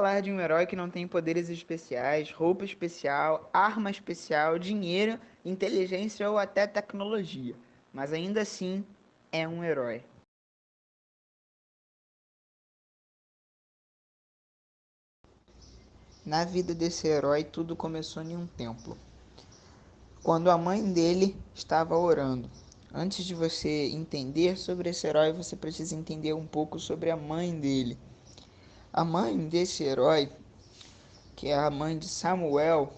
falar de um herói que não tem poderes especiais, roupa especial, arma especial, dinheiro, inteligência ou até tecnologia, mas ainda assim é um herói. Na vida desse herói, tudo começou em um templo, quando a mãe dele estava orando. Antes de você entender sobre esse herói, você precisa entender um pouco sobre a mãe dele. A mãe desse herói, que é a mãe de Samuel,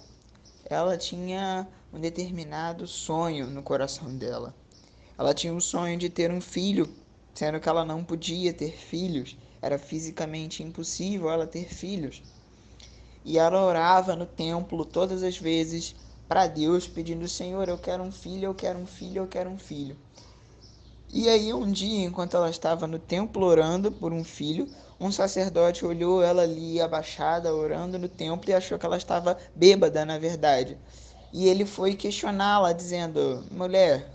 ela tinha um determinado sonho no coração dela. Ela tinha um sonho de ter um filho, sendo que ela não podia ter filhos. Era fisicamente impossível ela ter filhos. E ela orava no templo todas as vezes para Deus, pedindo: Senhor, eu quero um filho, eu quero um filho, eu quero um filho. E aí um dia, enquanto ela estava no templo orando por um filho, um sacerdote olhou ela ali abaixada, orando no templo, e achou que ela estava bêbada, na verdade. E ele foi questioná-la, dizendo: mulher,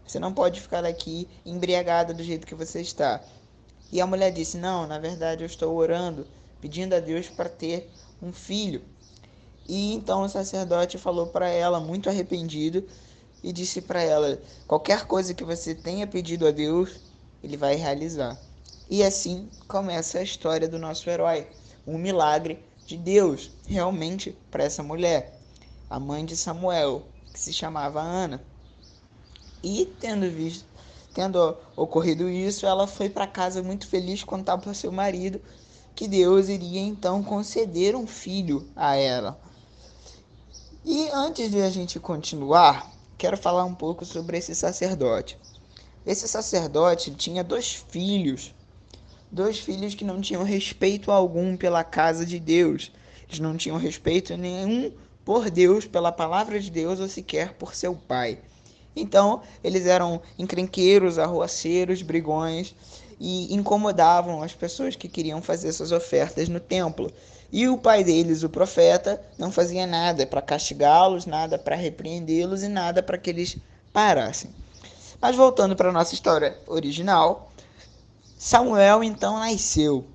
você não pode ficar aqui embriagada do jeito que você está. E a mulher disse: não, na verdade eu estou orando, pedindo a Deus para ter um filho. E então o sacerdote falou para ela, muito arrependido, e disse para ela: qualquer coisa que você tenha pedido a Deus, ele vai realizar. E assim começa a história do nosso herói, um milagre de Deus realmente para essa mulher, a mãe de Samuel, que se chamava Ana. E tendo ocorrido isso, ela foi para casa muito feliz contar para seu marido que Deus iria então conceder um filho a ela. E antes de a gente continuar, quero falar um pouco sobre esse sacerdote. Esse sacerdote tinha dois filhos que não tinham respeito algum pela casa de Deus. Eles não tinham respeito nenhum por Deus, pela palavra de Deus ou sequer por seu pai. Então, eles eram encrenqueiros, arruaceiros, brigões e incomodavam as pessoas que queriam fazer suas ofertas no templo. E o pai deles, o profeta, não fazia nada para castigá-los, nada para repreendê-los e nada para que eles parassem. Mas voltando para a nossa história original, Samuel então nasceu.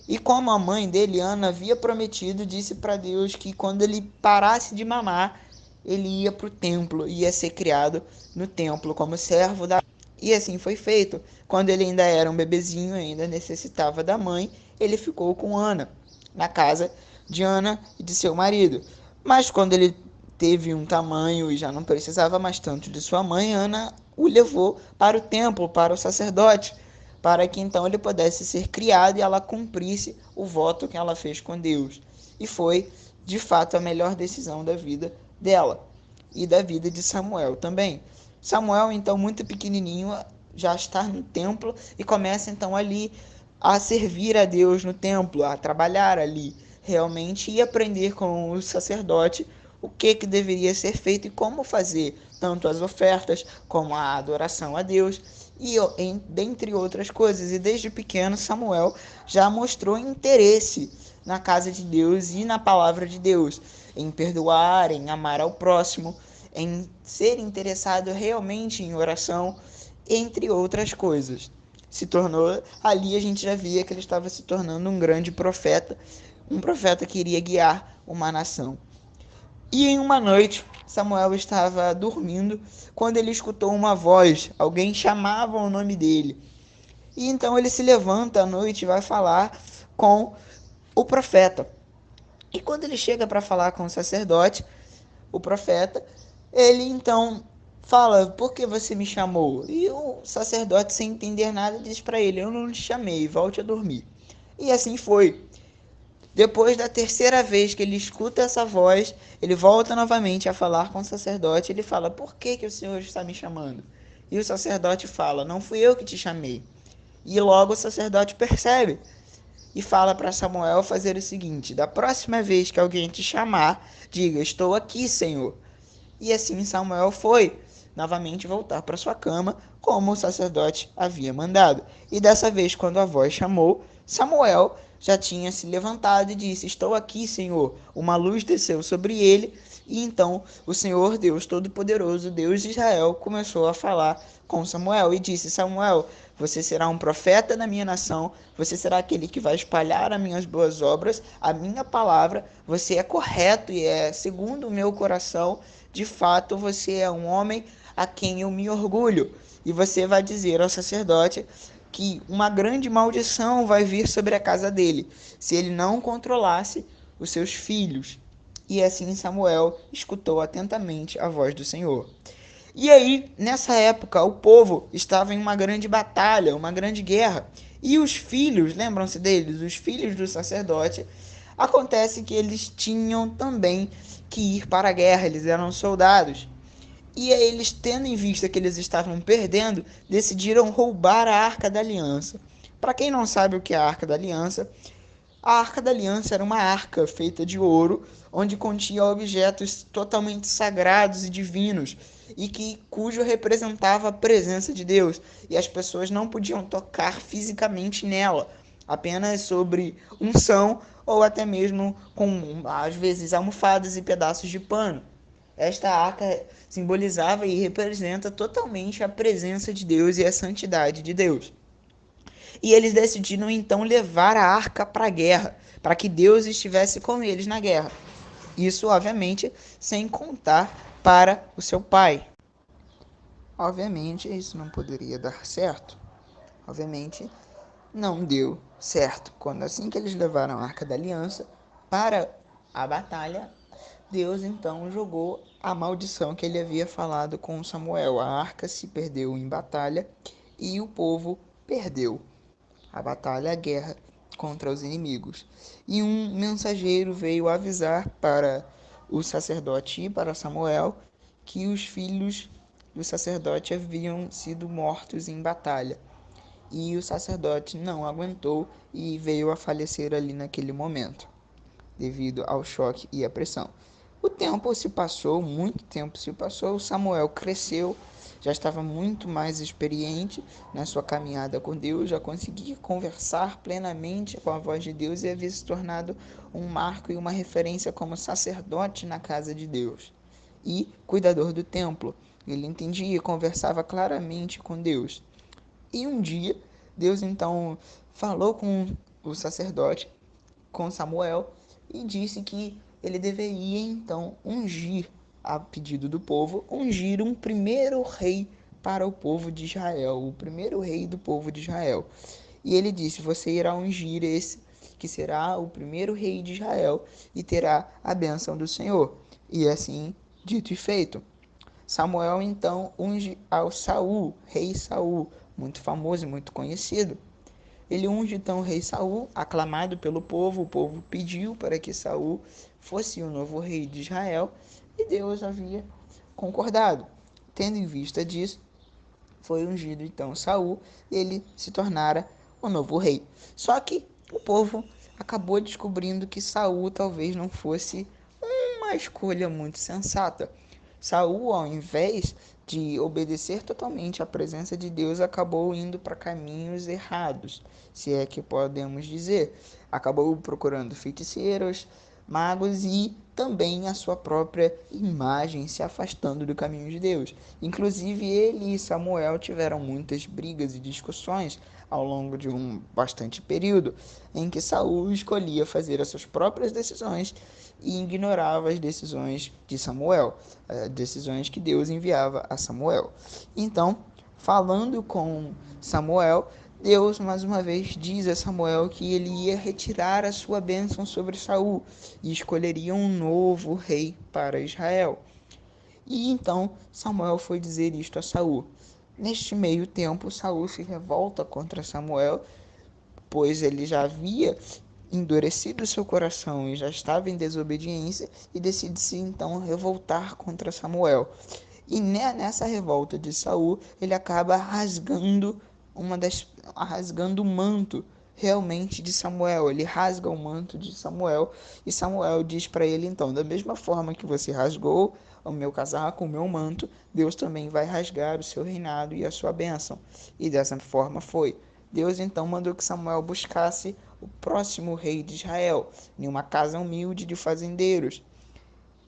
E como a mãe dele, Ana, havia prometido, disse para Deus que quando ele parasse de mamar, ele ia para o templo, ia ser criado no templo como servo da. E assim foi feito. Quando ele ainda era um bebezinho, ainda necessitava da mãe, ele ficou com Ana, na casa de Ana e de seu marido. Mas quando ele teve um tamanho e já não precisava mais tanto de sua mãe, Ana o levou para o templo, para o sacerdote, para que então ele pudesse ser criado e ela cumprisse o voto que ela fez com Deus. E foi, de fato, a melhor decisão da vida dela e da vida de Samuel também. Samuel, então, muito pequenininho, já está no templo e começa então ali a servir a Deus no templo, a trabalhar ali realmente e aprender com o sacerdote o que deveria ser feito e como fazer tanto as ofertas como a adoração a Deus e dentre outras coisas. E desde pequeno Samuel já mostrou interesse na casa de Deus e na palavra de Deus, em perdoar, em amar ao próximo, em ser interessado realmente em oração, entre outras coisas. Se tornou, ali a gente já via que ele estava se tornando um grande profeta, um profeta que iria guiar uma nação. E em uma noite, Samuel estava dormindo quando ele escutou uma voz, alguém chamava o nome dele. E então ele se levanta à noite e vai falar com o profeta. E quando ele chega para falar com o sacerdote, o profeta, ele então fala: por que você me chamou? E o sacerdote, sem entender nada, diz para ele: eu não te chamei, volte a dormir. E assim foi. Depois da terceira vez que ele escuta essa voz, ele volta novamente a falar com o sacerdote. Ele fala: por que o Senhor está me chamando? E o sacerdote fala: não fui eu que te chamei. E logo o sacerdote percebe e fala para Samuel fazer o seguinte: da próxima vez que alguém te chamar, diga: estou aqui, Senhor. E assim Samuel foi novamente voltar para sua cama, como o sacerdote havia mandado. E dessa vez, quando a voz chamou, Samuel já tinha se levantado e disse: estou aqui, Senhor. Uma luz desceu sobre ele, e então o Senhor Deus Todo-Poderoso, Deus de Israel, começou a falar com Samuel e disse: Samuel, você será um profeta na minha nação, você será aquele que vai espalhar as minhas boas obras, a minha palavra, você é correto e é segundo o meu coração, de fato você é um homem a quem eu me orgulho. E você vai dizer ao sacerdote que uma grande maldição vai vir sobre a casa dele, se ele não controlasse os seus filhos. E assim Samuel escutou atentamente a voz do Senhor. E aí, nessa época, o povo estava em uma grande batalha, uma grande guerra. E os filhos, lembram-se deles? Os filhos do sacerdote, acontece que eles tinham também que ir para a guerra, eles eram soldados. E eles, tendo em vista que eles estavam perdendo, decidiram roubar a Arca da Aliança. Para quem não sabe o que é a Arca da Aliança, a Arca da Aliança era uma arca feita de ouro, onde continha objetos totalmente sagrados e divinos, e cujo representava a presença de Deus, e as pessoas não podiam tocar fisicamente nela, apenas sobre unção ou até mesmo com, às vezes, almofadas e pedaços de pano. Esta arca simbolizava e representa totalmente a presença de Deus e a santidade de Deus. E eles decidiram então levar a arca para a guerra, para que Deus estivesse com eles na guerra. Isso, obviamente, sem contar para o seu pai. Obviamente, isso não poderia dar certo. Obviamente, não deu certo. Quando assim que eles levaram a Arca da Aliança para a batalha, Deus então jogou a maldição que ele havia falado com Samuel. A arca se perdeu em batalha e o povo perdeu a batalha, a guerra contra os inimigos. E um mensageiro veio avisar para o sacerdote e para Samuel que os filhos do sacerdote haviam sido mortos em batalha. E o sacerdote não aguentou e veio a falecer ali naquele momento, devido ao choque e à pressão. O tempo se passou, muito tempo se passou, Samuel cresceu, já estava muito mais experiente na sua caminhada com Deus, já conseguia conversar plenamente com a voz de Deus e havia se tornado um marco e uma referência como sacerdote na casa de Deus e cuidador do templo. Ele entendia e conversava claramente com Deus. E um dia, Deus então falou com o sacerdote, com Samuel, e disse que ele deveria então ungir, a pedido do povo, ungir um primeiro rei para o povo de Israel, o primeiro rei do povo de Israel. E ele disse: você irá ungir esse, que será o primeiro rei de Israel, e terá a bênção do Senhor. E assim, dito e feito. Samuel então unge ao Saul, rei Saul, muito famoso e muito conhecido. Ele unge então o rei Saul, aclamado pelo povo. O povo pediu para que Saul fosse o novo rei de Israel e Deus havia concordado. Tendo em vista disso, foi ungido então Saul e ele se tornara o novo rei. Só que o povo acabou descobrindo que Saul talvez não fosse uma escolha muito sensata. Saul, ao invés de obedecer totalmente à presença de Deus, acabou indo para caminhos errados, se é que podemos dizer. Acabou procurando feiticeiros, magos e também a sua própria imagem, se afastando do caminho de Deus. Inclusive, ele e Samuel tiveram muitas brigas e discussões ao longo de um bastante período, em que Saul escolhia fazer as suas próprias decisões e ignorava as decisões de Samuel, decisões que Deus enviava a Samuel. Então, falando com Samuel, Deus mais uma vez diz a Samuel que ele ia retirar a sua bênção sobre Saul e escolheria um novo rei para Israel. E então Samuel foi dizer isto a Saul. Neste meio tempo, Saul se revolta contra Samuel, pois ele já havia endurecido seu coração e já estava em desobediência, e decide-se então revoltar contra Samuel. E nessa revolta de Saul, ele acaba rasgando o manto realmente de Samuel. Ele rasga o manto de Samuel e Samuel diz para ele então: da mesma forma que você rasgou o meu casaco, o meu manto, Deus também vai rasgar o seu reinado e a sua bênção. E dessa forma foi. Deus então mandou que Samuel buscasse o próximo rei de Israel, em uma casa humilde de fazendeiros.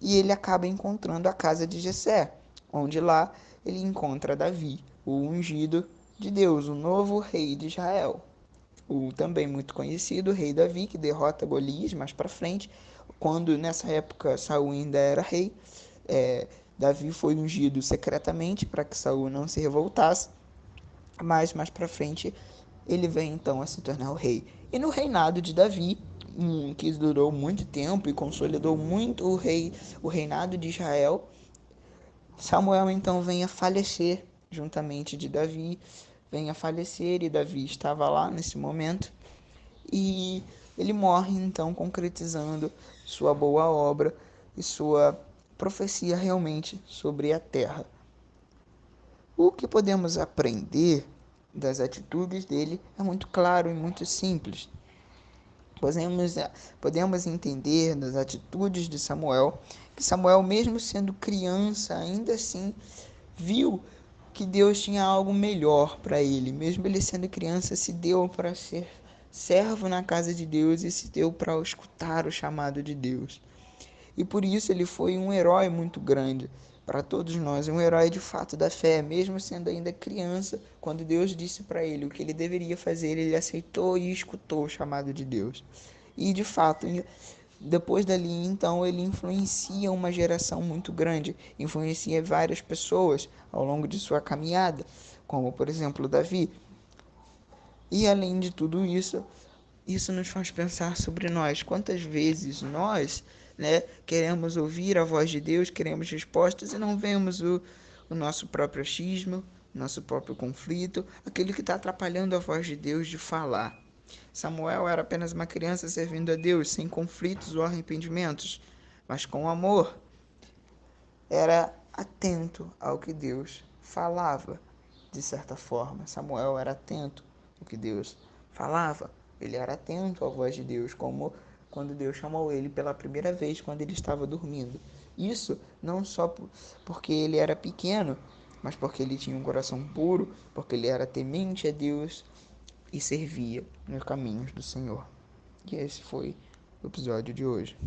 E ele acaba encontrando a casa de Jessé, onde lá ele encontra Davi, o ungido de Deus, o novo rei de Israel. O também muito conhecido rei Davi, que derrota Golias mais para frente, quando nessa época Saul ainda era rei. é, Davi foi ungido secretamente para que Saul não se revoltasse, mas mais para frente ele vem então a se tornar o rei. E no reinado de Davi, que durou muito tempo e consolidou muito o reinado de Israel, Samuel então vem a falecer juntamente de Davi, vem a falecer e Davi estava lá nesse momento e ele morre então concretizando sua boa obra e sua profecia realmente sobre a terra. O que podemos aprender das atitudes dele é muito claro e muito simples. Podemos, podemos entender das atitudes de Samuel que Samuel, mesmo sendo criança, ainda assim viu que Deus tinha algo melhor para ele. Mesmo ele sendo criança, se deu para ser servo na casa de Deus e se deu para escutar o chamado de Deus. E por isso ele foi um herói muito grande para todos nós, um herói de fato da fé, mesmo sendo ainda criança. Quando Deus disse para ele o que ele deveria fazer, ele aceitou e escutou o chamado de Deus. E de fato, depois dali, então, ele influencia uma geração muito grande, influencia várias pessoas ao longo de sua caminhada, como por exemplo Davi. E além de tudo isso, isso nos faz pensar sobre nós. Quantas vezes nós, queremos ouvir a voz de Deus, queremos respostas e não vemos o nosso próprio achismo, nosso próprio conflito, aquele que está atrapalhando a voz de Deus de falar. Samuel era apenas uma criança servindo a Deus, sem conflitos ou arrependimentos, mas com amor. Era atento ao que Deus falava, de certa forma. Samuel era atento ao que Deus falava. Ele era atento à voz de Deus, como quando Deus chamou ele pela primeira vez, quando ele estava dormindo. Isso não só porque ele era pequeno, mas porque ele tinha um coração puro, porque ele era temente a Deus e servia nos caminhos do Senhor. E esse foi o episódio de hoje.